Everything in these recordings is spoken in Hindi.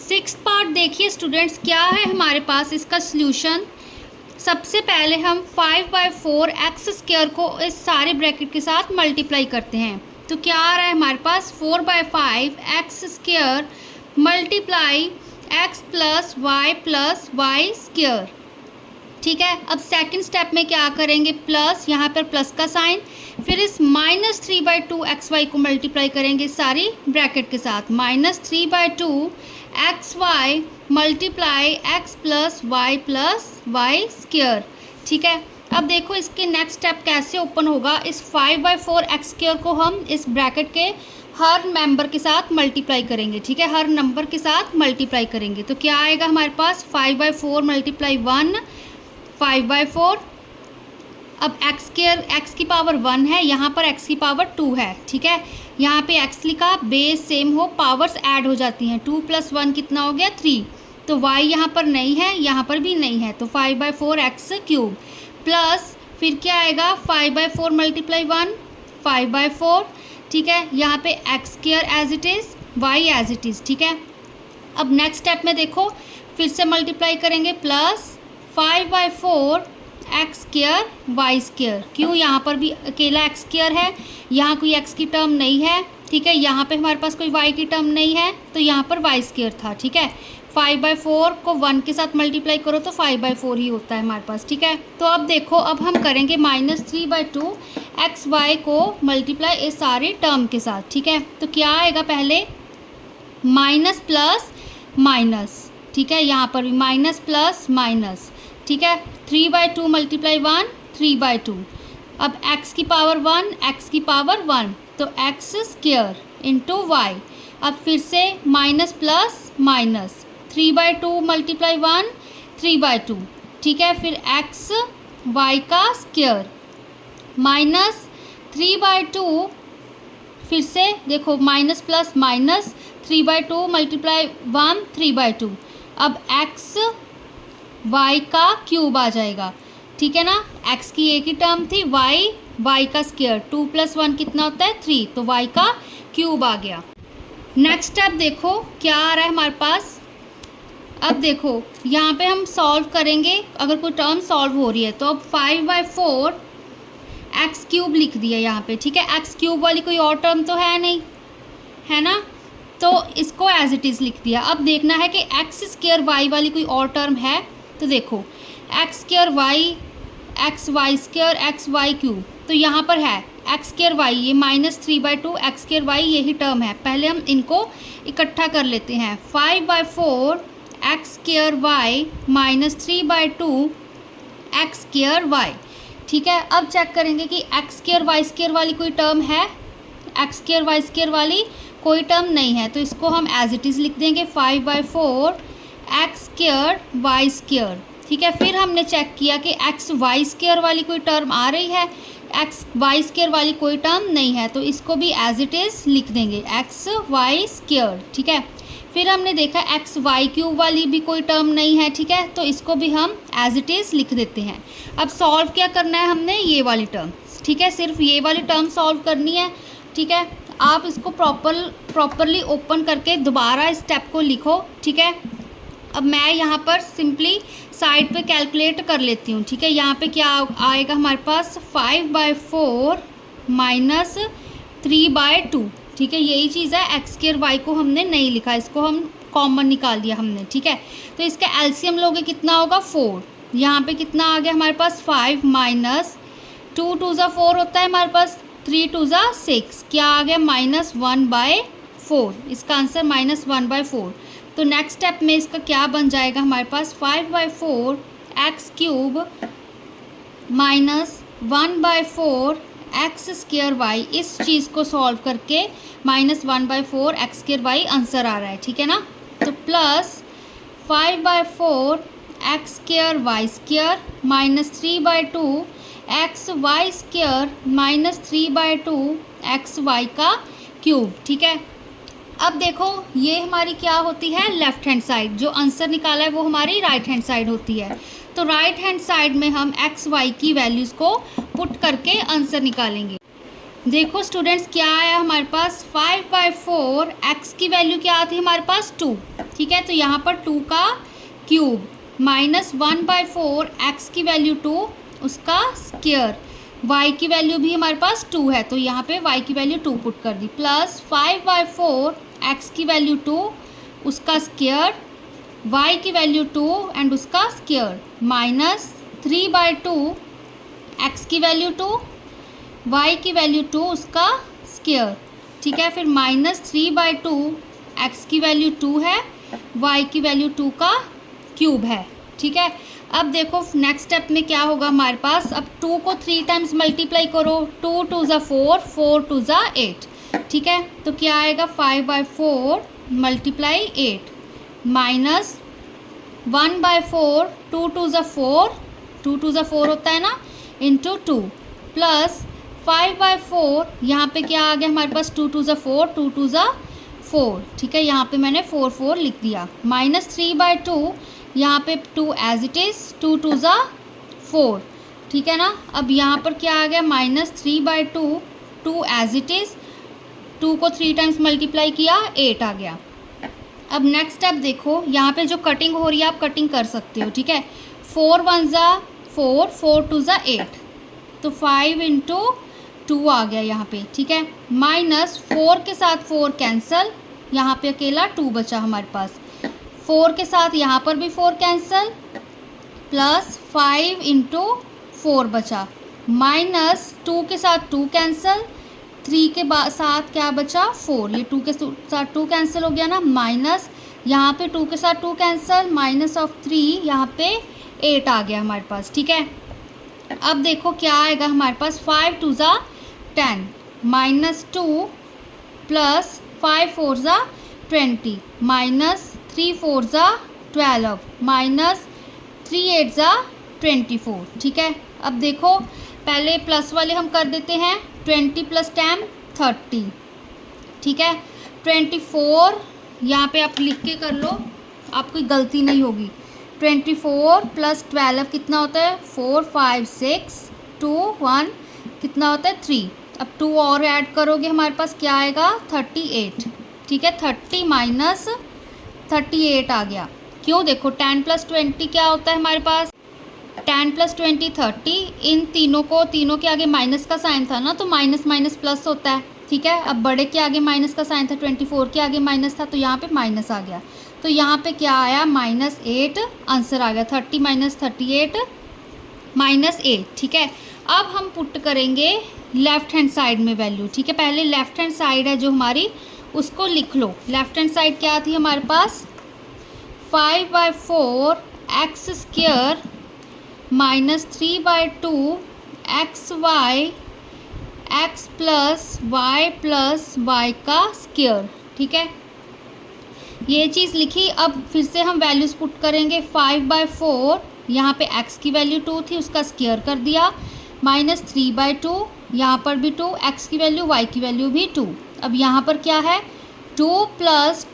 सिक्स्थ पार्ट देखिए स्टूडेंट्स, क्या है हमारे पास इसका सल्यूशन। सबसे पहले हम 5/4 एक्स स्क्वायर को इस सारे ब्रैकेट के साथ मल्टीप्लाई करते हैं। तो क्या आ रहा है हमारे पास 4/5 x square multiply x plus y square. ठीक है, अब सेकंड स्टेप में क्या करेंगे, प्लस यहाँ पर प्लस का साइन, फिर इस -3/2 एक्स वाई को मल्टीप्लाई करेंगे सारी ब्रैकेट के साथ। -3/2 x y multiply x plus y square. ठीक है, अब देखो इसके नेक्स्ट स्टेप कैसे ओपन होगा। इस 5/4 एक्स स्क्वायर को हम इस ब्रैकेट के हर मेंबर के साथ मल्टीप्लाई करेंगे। ठीक है, हर नंबर के साथ मल्टीप्लाई करेंगे तो क्या आएगा हमारे पास 5/4 × 1 5/4। अब एक्स स्क्वायर एक्स की पावर 1 है, यहाँ पर एक्स की पावर 2 है। ठीक है, यहाँ पे एक्स लिखा, बेस सेम हो, पावर्स ऐड हो जाती हैं। 2 + 1 कितना हो गया 3। तो y यहाँ पर नहीं है, यहाँ पर भी नहीं है, तो 5/4 एक्स क्यूब प्लस फिर क्या आएगा 5/4 × 1 5/4। ठीक है, यहाँ पे x square as it is, y as it is. ठीक है, अब नेक्स्ट स्टेप में देखो फिर से मल्टीप्लाई करेंगे, plus 5/4 x square y square. क्यों, यहाँ पर भी अकेला एक्स स्क्वायर है, यहाँ कोई एक्स की टर्म नहीं है। ठीक है, यहाँ पे हमारे पास कोई वाई की टर्म नहीं है, तो यहाँ पर वाई स्क्वायर था। ठीक है, 5/4 को 1 के साथ मल्टीप्लाई करो तो 5/4 ही होता है हमारे पास। ठीक है, तो अब देखो अब हम करेंगे -3/2 एक्स वाई को मल्टीप्लाई इस सारे टर्म के साथ। ठीक है, तो क्या आएगा, पहले माइनस प्लस माइनस। ठीक है, यहाँ पर भी माइनस प्लस माइनस। ठीक है, 3/2 × 1 3/2। अब x की पावर 1 x की पावर 1, तो एक्स स्क्वायर इंटू वाई। अब फिर से माइनस प्लस माइनस, 3/2 × 1 3/2। ठीक है, फिर x y का स्क्वायर माइनस 3/2, फिर से देखो माइनस प्लस माइनस, 3/2 × 1 3/2। अब x y का क्यूब आ जाएगा। ठीक है ना, x की एक ही टर्म थी, y का स्क्वायर, 2 + 1 कितना होता है 3, तो y का क्यूब आ गया। नेक्स्ट स्टेप देखो क्या आ रहा है हमारे पास। अब देखो यहाँ पे हम सॉल्व करेंगे, अगर कोई टर्म सॉल्व हो रही है तो अब 5/4 एक्स क्यूब लिख दिया यहाँ पे। ठीक है, एक्स क्यूब वाली कोई और टर्म तो है नहीं, है ना, तो इसको एज इट इज़ लिख दिया। अब देखना है कि एक्स स्क्वायर वाई वाली कोई और टर्म है, तो देखो x square y x y square x y cube, तो यहाँ पर है एक्स स्क्वायर वाई, ये -3/2 एक्स स्क्वायर वाई यही टर्म है। पहले हम इनको इकट्ठा कर लेते हैं। 5/4 x square y -3/2 x square y. ठीक है, अब चेक करेंगे कि एक्स स्क्वायर वाई स्क्वायर वाली कोई टर्म है, एक्स स्क्वायर वाई स्क्वायर वाली कोई टर्म नहीं है, तो इसको हम एज इट इज़ लिख देंगे 5/4 एक्स स्क्वायर वाई स्क्वायर। ठीक है, फिर हमने चेक किया कि एक्स वाई स्क्वायर वाली कोई टर्म आ रही है, एक्स वाई स्क्वायर वाली कोई टर्म नहीं है, तो इसको भी एज इट इज़ लिख देंगे एक्स वाई स्क्वायर। ठीक है, फिर हमने देखा एक्स वाई क्यूब वाली भी कोई टर्म नहीं है। ठीक है, तो इसको भी हम एज इट इज़ लिख देते हैं। अब सॉल्व क्या करना है हमने, ये वाली टर्म। ठीक है, सिर्फ ये वाली टर्म सॉल्व करनी है। ठीक है, आप इसको प्रॉपरली ओपन करके दोबारा इस स्टेप को लिखो। ठीक है, अब मैं यहाँ पर सिंपली साइड पे कैलकुलेट कर लेती हूँ। ठीक है, यहाँ पे क्या आएगा हमारे पास 5/4 -3/2। ठीक है, यही चीज़ है, एक्स स्क्वायर वाई को हमने नहीं लिखा, इसको हम कॉमन निकाल दिया हमने। ठीक है, तो इसका एलसीएम लोगे कितना होगा 4। यहाँ पे कितना आ गया हमारे पास 5 - 2 2 ज़ा 4 होता है हमारे पास, 3 2 ज़ा 6, क्या आ गया -1/4। इसका आंसर -1/4। तो नेक्स्ट स्टेप में इसका क्या बन जाएगा हमारे पास 5/4 x cube -1/4 x square y. इस चीज़ को सॉल्व करके -1/4 एक्स स्क्वायर वाई आंसर आ रहा है। ठीक है ना, तो plus 5/4 x square y square -3/2 x y square -3/2 x y का क्यूब। ठीक है, अब देखो ये हमारी क्या होती है, लेफ़्ट हैंड साइड। जो आंसर निकाला है वो हमारी राइट हैंड साइड होती है। तो राइट हैंड साइड में हम एक्स वाई की वैल्यूज़ को पुट करके आंसर निकालेंगे। देखो स्टूडेंट्स क्या आया हमारे पास 5/4 एक्स की वैल्यू क्या आती है हमारे पास 2, ठीक है। तो यहाँ पर 2 का क्यूब माइनस 1/4 एक्स की वैल्यू 2 उसका स्क्वायर, वाई की वैल्यू भी हमारे पास 2 है तो यहाँ पे वाई की वैल्यू 2 पुट कर दी, प्लस 5/4 एक्स की वैल्यू 2 उसका स्क्वायर, वाई की वैल्यू 2 एंड उसका स्क्वायर, माइनस 3/2 एक्स की वैल्यू 2 वाई की वैल्यू 2 उसका स्क्वायर, ठीक है। फिर माइनस 3/2 एक्स की वैल्यू 2 है, वाई की वैल्यू 2 का क्यूब है, ठीक है। अब देखो नेक्स्ट स्टेप में क्या होगा हमारे पास, अब 2 को 3 टाइम्स मल्टीप्लाई करो, 2 2 ज़ा 4, 4 2 ज़ा 8, ठीक है। तो क्या आएगा 5/4 मल्टीप्लाई 8 माइनस 1/4, 2 2 ज़ा 4, 2 2 ज़ा 4 होता है ना, इंटू 2 प्लस 5/4 यहाँ पे क्या आ गया हमारे पास 2 2 ज़ा 4, 2 2 ज़ा 4, ठीक है। यहाँ पे मैंने 4 4 लिख दिया, माइनस 3/2 यहाँ पे 2 एज इट इज़, 2 2 ज़ा 4, ठीक है ना। अब यहाँ पर क्या आ गया माइनस 3/2, 2 एज इट इज़, 2 को 3 टाइम्स मल्टीप्लाई किया 8 आ गया। अब नेक्स्ट स्टेप देखो, यहाँ पे जो कटिंग हो रही है आप कटिंग कर सकते हो, ठीक है। 4 1 ज़ा 4, 4 2 ज़ा 8, तो 5 इंटू 2 आ गया यहाँ पे, ठीक है। माइनस 4 के साथ 4 कैंसल, यहाँ पे अकेला 2 बचा हमारे पास, 4 के साथ यहाँ पर भी 4 कैंसल, प्लस 5 इंटू 4 बचा, माइनस 2 के साथ 2 कैंसल, 3 के साथ क्या बचा 4, ये 2 के साथ 2 कैंसिल हो गया ना, माइनस यहाँ पे 2 के साथ 2 कैंसिल, माइनस ऑफ 3 यहाँ पे 8 आ गया हमारे पास, ठीक है। अब देखो क्या आएगा हमारे पास 5 2 ज़ा 10 माइनस 2 प्लस 5 4 ज़ा 20 माइनस 3 4 ज़ा 12 माइनस 3 8 ज़ा 24, ठीक है। अब देखो पहले प्लस वाले हम कर देते हैं, 20 प्लस 10 30, ठीक है। 24 यहाँ पे आप लिख के कर लो, आपकी गलती नहीं होगी। 24 प्लस 12 कितना होता है 4 5 6 2 1 कितना होता है 3, अब 2 और ऐड करोगे हमारे पास क्या आएगा 38, ठीक है। 30 माइनस 38 आ गया, क्यों देखो 10 प्लस 20 क्या होता है हमारे पास 10 प्लस 20 30, इन तीनों के आगे माइनस का साइन था ना, तो माइनस माइनस प्लस होता है, ठीक है। अब बड़े के आगे माइनस का साइन था, 24 के आगे माइनस था तो यहाँ पे माइनस आ गया, तो यहाँ पे क्या आया -8 आंसर आ गया, 30 माइनस 38 -8, ठीक है। अब हम पुट करेंगे लेफ़्ट हैंड साइड में वैल्यू, ठीक है। पहले लेफ़्ट हैंड साइड है जो हमारी उसको लिख लो, लेफ़्ट हैंड साइड क्या थी हमारे पास 5/4 x square minus 3/2 x y x plus y का स्क्वायर, ठीक है। ये चीज़ लिखी। अब फिर से हम वैल्यूज़ पुट करेंगे, 5/4 यहाँ पे x की वैल्यू 2 थी उसका स्क्वायर कर दिया, माइनस 3/2 यहाँ पर भी 2, x की वैल्यू y की वैल्यू भी 2। अब यहाँ पर क्या है 2 प्लस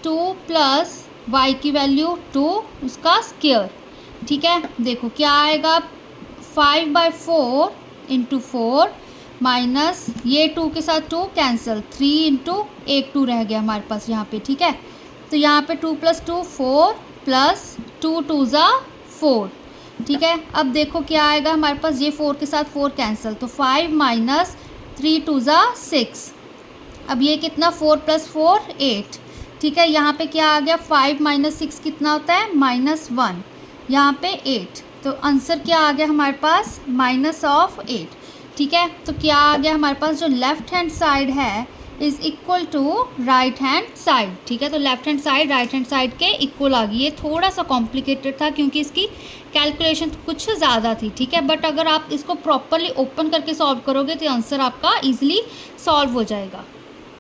y की वैल्यू 2 उसका स्क्वायर, ठीक है। देखो क्या आएगा 5/4 इंटू 4 माइनस ये 2 के साथ 2 कैंसिल, 3 इंटू एक 2 रह गया हमारे पास यहाँ पे, ठीक है। तो यहाँ पे 2 + 2 4 प्लस 2 2 ज़ा 4, ठीक है। अब देखो क्या आएगा हमारे पास, ये 4 के साथ 4 कैंसिल, तो 5 माइनस 3 2 ज़ा 6, अब ये कितना 4 + 4 8, ठीक है। यहाँ पे क्या आ गया 5 माइनस 6 कितना होता है -1, यहाँ पे 8, तो आंसर क्या आ गया हमारे पास -8, ठीक है। तो क्या आ गया हमारे पास जो लेफ़्ट हैंड साइड है is equal to right hand side, ठीक है। तो left hand side right hand side के इक्वल आ गई। ये थोड़ा सा कॉम्प्लिकेटेड था क्योंकि इसकी कैलकुलेशन कुछ ज़्यादा थी, ठीक है। बट अगर आप इसको प्रॉपरली ओपन करके सॉल्व करोगे तो आंसर आपका ईजिली सॉल्व हो जाएगा।